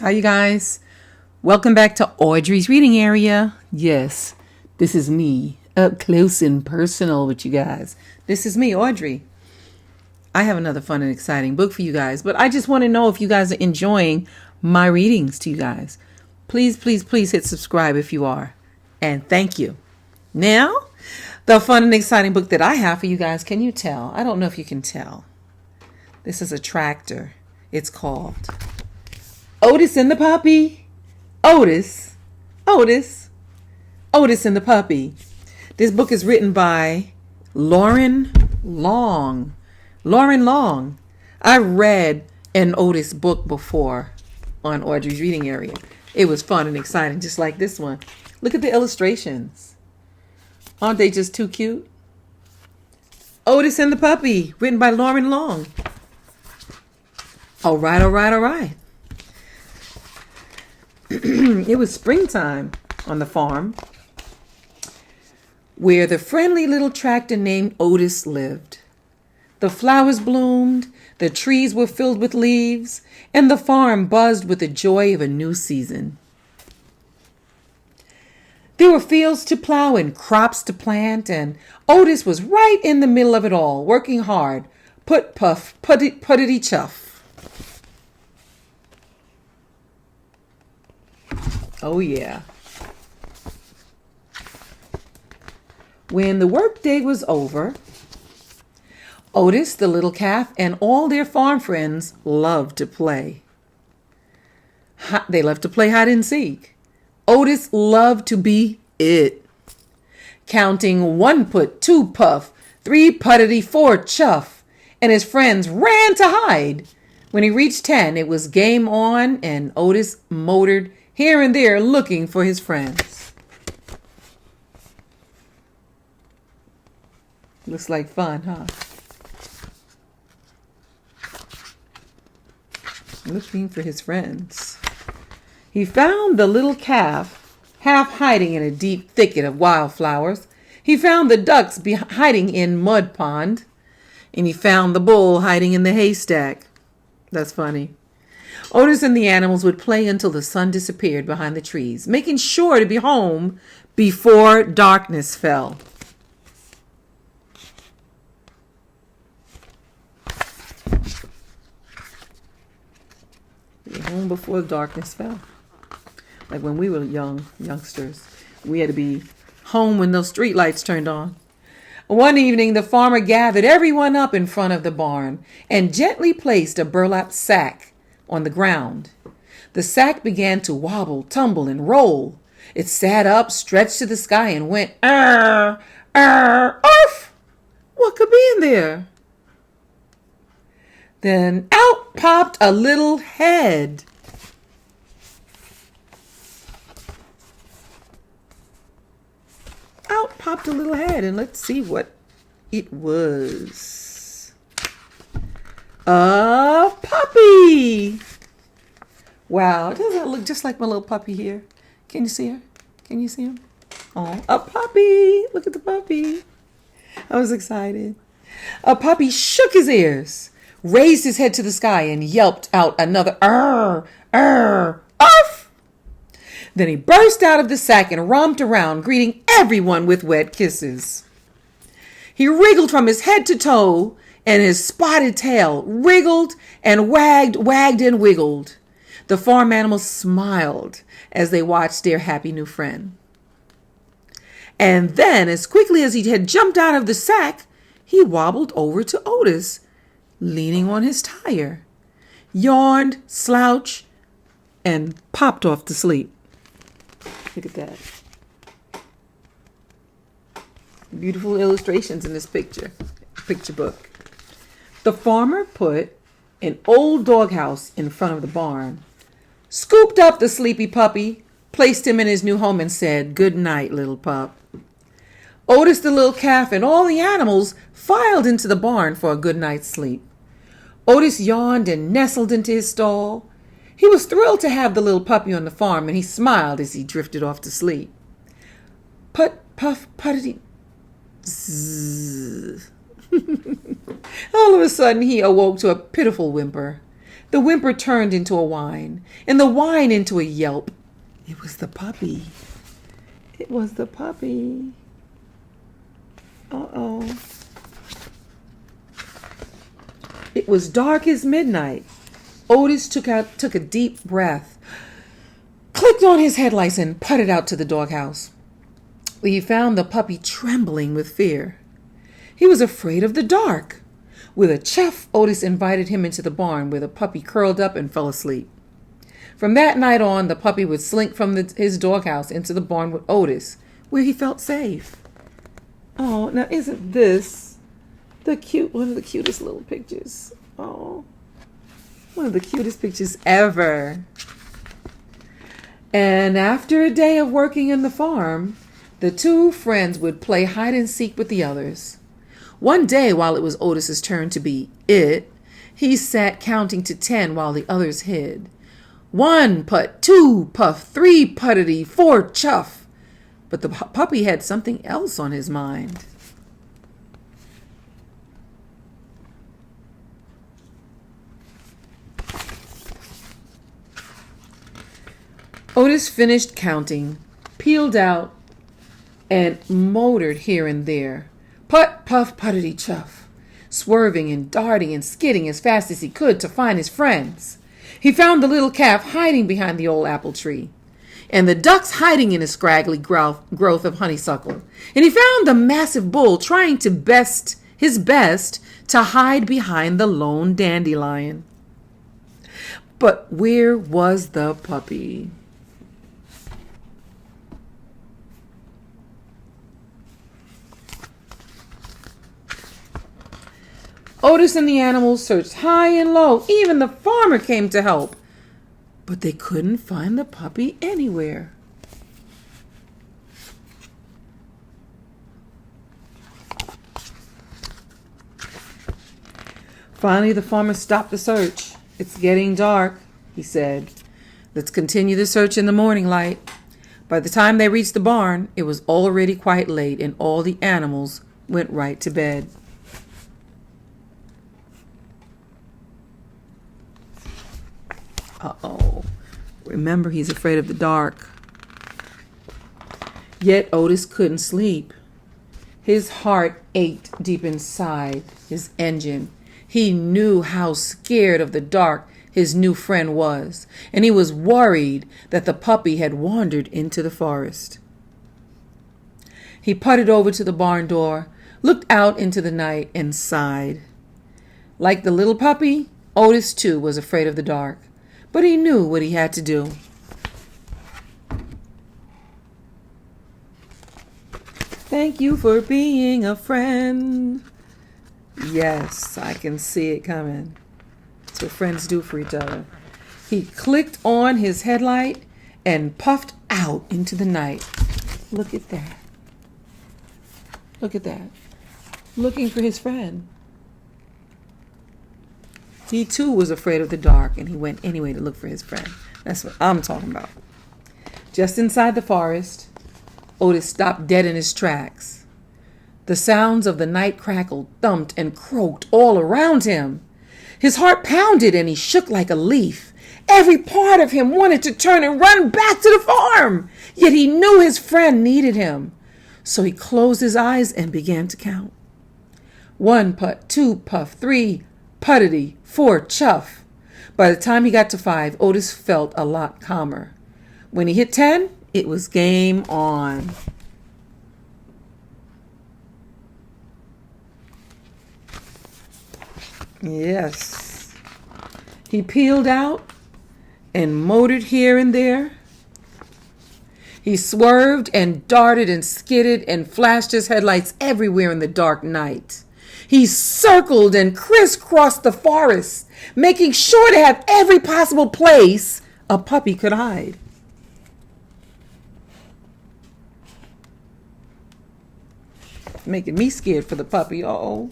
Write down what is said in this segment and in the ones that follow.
Hi, you guys. Welcome back to Audrey's reading area. Yes, this is me, up close and personal with you guys. This is me, Audrey. I have another fun and exciting book for you guys, but I just want to know if you guys are enjoying my readings to you guys. Please, please, please hit subscribe if you are. And thank you. Now, the fun and exciting book that I have for you guys, can you tell? I don't know if you can tell. This is a tractor. It's called Otis and the Puppy. Otis and the Puppy. This book is written by Lauren Long. I read an Otis book before on Audrey's reading area. It was fun and exciting, just like this one. Look at the illustrations. Aren't they just too cute? Otis and the Puppy, written by Lauren Long. All right. It was springtime on the farm where the friendly little tractor named Otis lived. The flowers bloomed, the trees were filled with leaves, and the farm buzzed with the joy of a new season. There were fields to plow and crops to plant, and Otis was right in the middle of it all, working hard. Put puff, puttity chuff. Oh yeah. When the workday was over, Otis, the little calf, and all their farm friends loved to play. They loved to play hide and seek. Otis loved to be it. Counting 1 put, 2 puff, 3 puttity, 4 chuff, and his friends ran to hide. When he reached 10, it was game on, and Otis motored here and there looking for his friends. Looks like fun, huh? Looking for his friends. He found the little calf half hiding in a deep thicket of wildflowers. He found the ducks hiding in mud pond. And he found the bull hiding in the haystack. That's funny. Otis and the animals would play until the sun disappeared behind the trees, making sure to be home before darkness fell. Be home before darkness fell. Like when we were youngsters, we had to be home when those street lights turned on. One evening, the farmer gathered everyone up in front of the barn and gently placed a burlap sack on the ground. The sack began to wobble, tumble, and roll. It sat up, stretched to the sky, and went, arf! What could be in there? Then out popped a little head. Out popped a little head, and let's see what it was. A puppy. Wow, doesn't that look just like my little puppy here? Can you see her? Can you see him? Oh, a puppy. Look at the puppy. I was excited. A puppy shook his ears, raised his head to the sky, and yelped out another arf. Then he burst out of the sack and romped around, greeting everyone with wet kisses. He wriggled from his head to toe, and his spotted tail wriggled and wagged and wiggled. The farm animals smiled as they watched their happy new friend. And then, as quickly as he had jumped out of the sack, he wobbled over to Otis, leaning on his tire, yawned, slouched, and popped off to sleep. Look at that. Beautiful illustrations in this picture book. The farmer put an old doghouse in front of the barn, scooped up the sleepy puppy, placed him in his new home, and said, "Good night, little pup." Otis, the little calf, and all the animals filed into the barn for a good night's sleep. Otis yawned and nestled into his stall. He was thrilled to have the little puppy on the farm, and he smiled as he drifted off to sleep. Put, puff, puttity, zzz. All of a sudden, he awoke to a pitiful whimper. The whimper turned into a whine, and the whine into a yelp. It was the puppy. It was the puppy. Uh-oh. It was dark as midnight. Otis took a deep breath, clicked on his headlights, and putted out to the doghouse. He found the puppy trembling with fear. He was afraid of the dark. With a chuff, Otis invited him into the barn, where the puppy curled up and fell asleep. From that night on, the puppy would slink from his doghouse into the barn with Otis, where he felt safe. Oh, now isn't this one of the cutest little pictures? Oh, one of the cutest pictures ever. And after a day of working in the farm, the two friends would play hide and seek with the others. One day, while it was Otis's turn to be it, he sat counting to 10 while the others hid. 1 putt, 2 puff, 3 puttity, 4 chuff. But the puppy had something else on his mind. Otis finished counting, peeled out, and motored here and there. Putt, puff, puttity, chuff, swerving and darting and skidding as fast as he could to find his friends. He found the little calf hiding behind the old apple tree, and the ducks hiding in a scraggly growth of honeysuckle. And he found the massive bull trying his best to hide behind the lone dandelion. But where was the puppy? Otis and the animals searched high and low. Even the farmer came to help. But they couldn't find the puppy anywhere. Finally, the farmer stopped the search. It's getting dark, he said. Let's continue the search in the morning light. By the time they reached the barn, it was already quite late, and all the animals went right to bed. Uh-oh. Remember, he's afraid of the dark. Yet Otis couldn't sleep. His heart ached deep inside his engine. He knew how scared of the dark his new friend was, and he was worried that the puppy had wandered into the forest. He putted over to the barn door, looked out into the night, and sighed. Like the little puppy, Otis too was afraid of the dark. But he knew what he had to do. Thank you for being a friend. Yes, I can see it coming. That's what friends do for each other. He clicked on his headlight and puffed out into the night. Look at that. Look at that. Looking for his friend. He too was afraid of the dark, and he went anyway to look for his friend. That's what I'm talking about. Just inside the forest, Otis stopped dead in his tracks. The sounds of the night crackled, thumped, and croaked all around him. His heart pounded and he shook like a leaf. Every part of him wanted to turn and run back to the farm, yet he knew his friend needed him. So he closed his eyes and began to count. 1 putt, 2 puff, 3 puttity, 4 chuff. By the time he got to 5, Otis felt a lot calmer. When he hit 10, it was game on. Yes. He peeled out and motored here and there. He swerved and darted and skidded and flashed his headlights everywhere in the dark night. He circled and crisscrossed the forest, making sure to have every possible place a puppy could hide. Making me scared for the puppy. Uh-oh.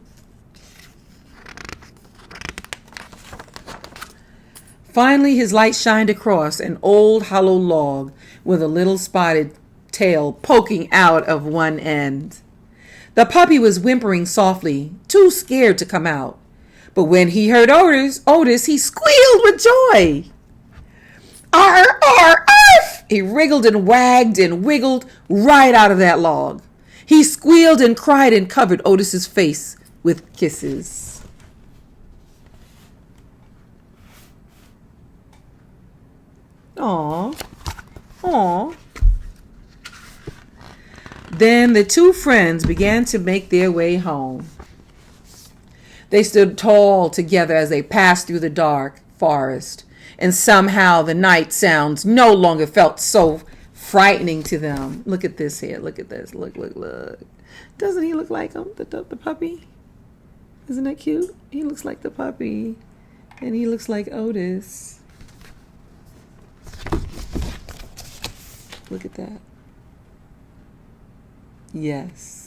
Finally, his light shined across an old hollow log with a little spotted tail poking out of one end. The puppy was whimpering softly, too scared to come out. But when he heard Otis, he squealed with joy. Arr, arr, arf! He wriggled and wagged and wiggled right out of that log. He squealed and cried and covered Otis's face with kisses. Aw, aw. Then the two friends began to make their way home. They stood tall together as they passed through the dark forest, and somehow the night sounds no longer felt so frightening to them. Look at this here. Look at this. Look, look, look. Doesn't he look like him, the puppy? Isn't that cute? He looks like the puppy, and he looks like Otis. Look at that. Yes.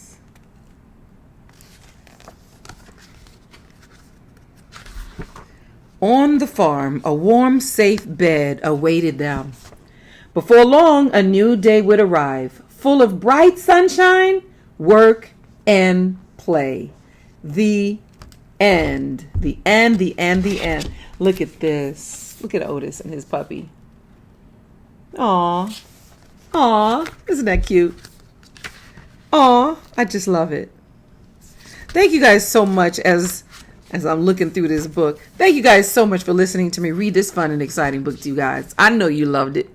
On the farm, a warm, safe bed awaited them. Before long, a new day would arrive, full of bright sunshine, work, and play. The end. The end, the end, the end. Look at this. Look at Otis and his puppy. Aw. Aw. Isn't that cute? Aw. I just love it. Thank you guys so much as I'm looking through this book. Thank you guys so much for listening to me read this fun and exciting book to you guys. I know you loved it.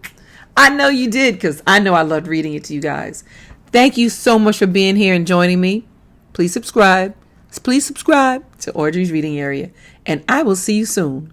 I know you did, because I know I loved reading it to you guys. Thank you so much for being here and joining me. Please subscribe. Please subscribe to Audrey's Reading Area, and I will see you soon.